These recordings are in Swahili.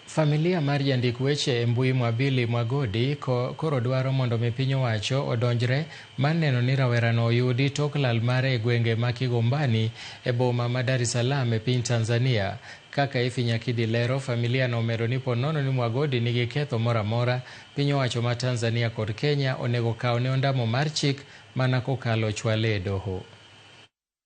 Familia mar jandik weche mbui Mwabili Mwagodi koro dwaro mondo mi piny owacho odonjre maneno ni rawerano oyudi tok lal mare e gwenge ma Kigombani e boma ma Dar es Salaam e piny Tanzania. Kaka Ifinyakidi lero, familia no omedo ni ponono ni Mwagodi nigi ketho moro amora, piny owacho ma Tanzania kod Kenya onego kawne ondamo mar chik mana kokalo chwale e doho.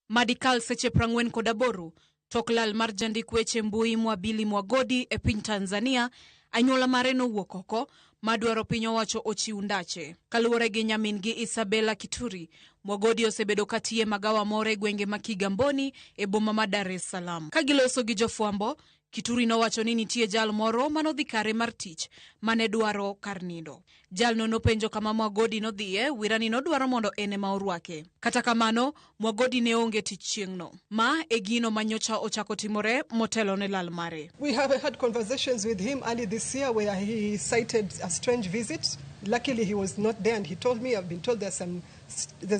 Madikal seche 48 tok lal mar jandik weche mbui Mwabili Mwagodi e piny Tanzania, anyuola mare nowuok oko madwaro piny owacho ochiw ndache. Kaluwore gi nyamin gi Isabella Kituri, Mwagodi osebedo katie magawa more gwenge ma Kigamboni e boma ma Dar es Salaam. Kagiloso gi jofwambo, Kituri nowacho ni nitie jal moro manodhi kare mar tich mane dwaro kar nindo. Jalno nopenjo kama Mwagodi nodhiye, wirani nodwaro mondo ene ma orwake. Kata kamano, Mwagodi ne onge tich chieng'no. Ma e gino manyocha ochako timore motelo ne lal mare. We have had conversations with him early this year where he cited a strange visit. Luckily he was not there, and he told me, I've been told there's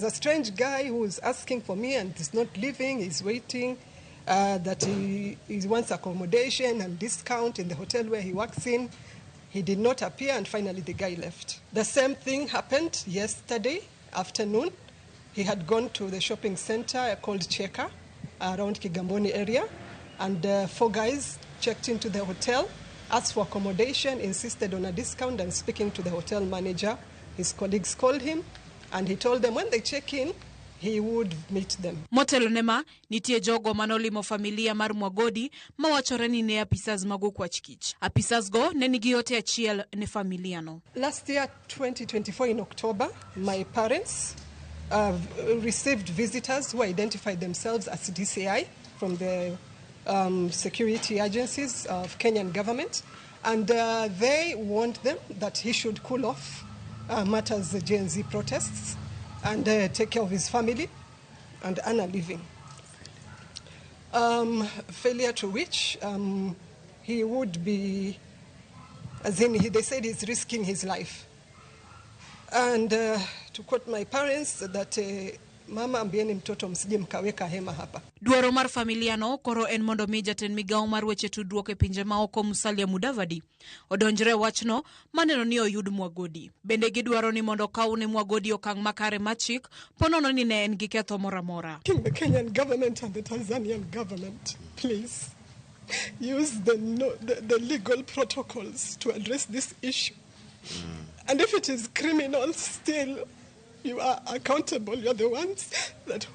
a strange guy who is asking for me and is not leaving, he's waiting. That he wants accommodation and discount in the hotel where he works in. He did not appear, and finally the guy left. The same thing happened yesterday afternoon. He had gone to the shopping center called Cheka around Kigamboni area, and 4 guys checked into the hotel, asked for accommodation, insisted on a discount, and speaking to the hotel manager, his colleagues called him, and he told them when they check in, he would meet them. Motelo nema nitie jogo manolimo familia mar Mwagodi mawachore ni ne apisas mago kwa chikich. Apisas go ne nigi yote achiel ne familia no. Last year, 2024 in October, my parents received visitors who identified themselves as DCI from the security agencies of Kenyan government, and they warned them that he should cool off matters the Gen Z protests and take care of his family and earn a living. Failure to which he would be, as in they said he's risking his life. And to quote my parents, that mama ambieni mtoto msije mkaweka hema hapa. Dwaro mar familia no koro en mondo mi jatend migawo mar weche tudruok e pinje maoko Musalia Mudavadi odonjre wachno maneno ni oyud Mwagodi. Bende gidwaro ni mondo kawne Mwagodi okang' makare machik ponono ni ne en gi ketho moro amora. The Kenyan government and the Tanzanian government, please use the legal protocols to address this issue. And if it is criminal, still you are accountable. You're the ones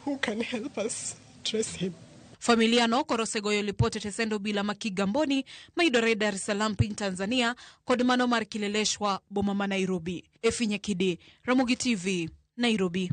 who can help us trace him. Familia no koro segoyo lipote tesendo bila makigamboni maidore Dar es Salaam piny Tanzania kod mano mar kileleshwa boma ma Nairobi. Ifinyakidi, Ramogi TV, Nairobi.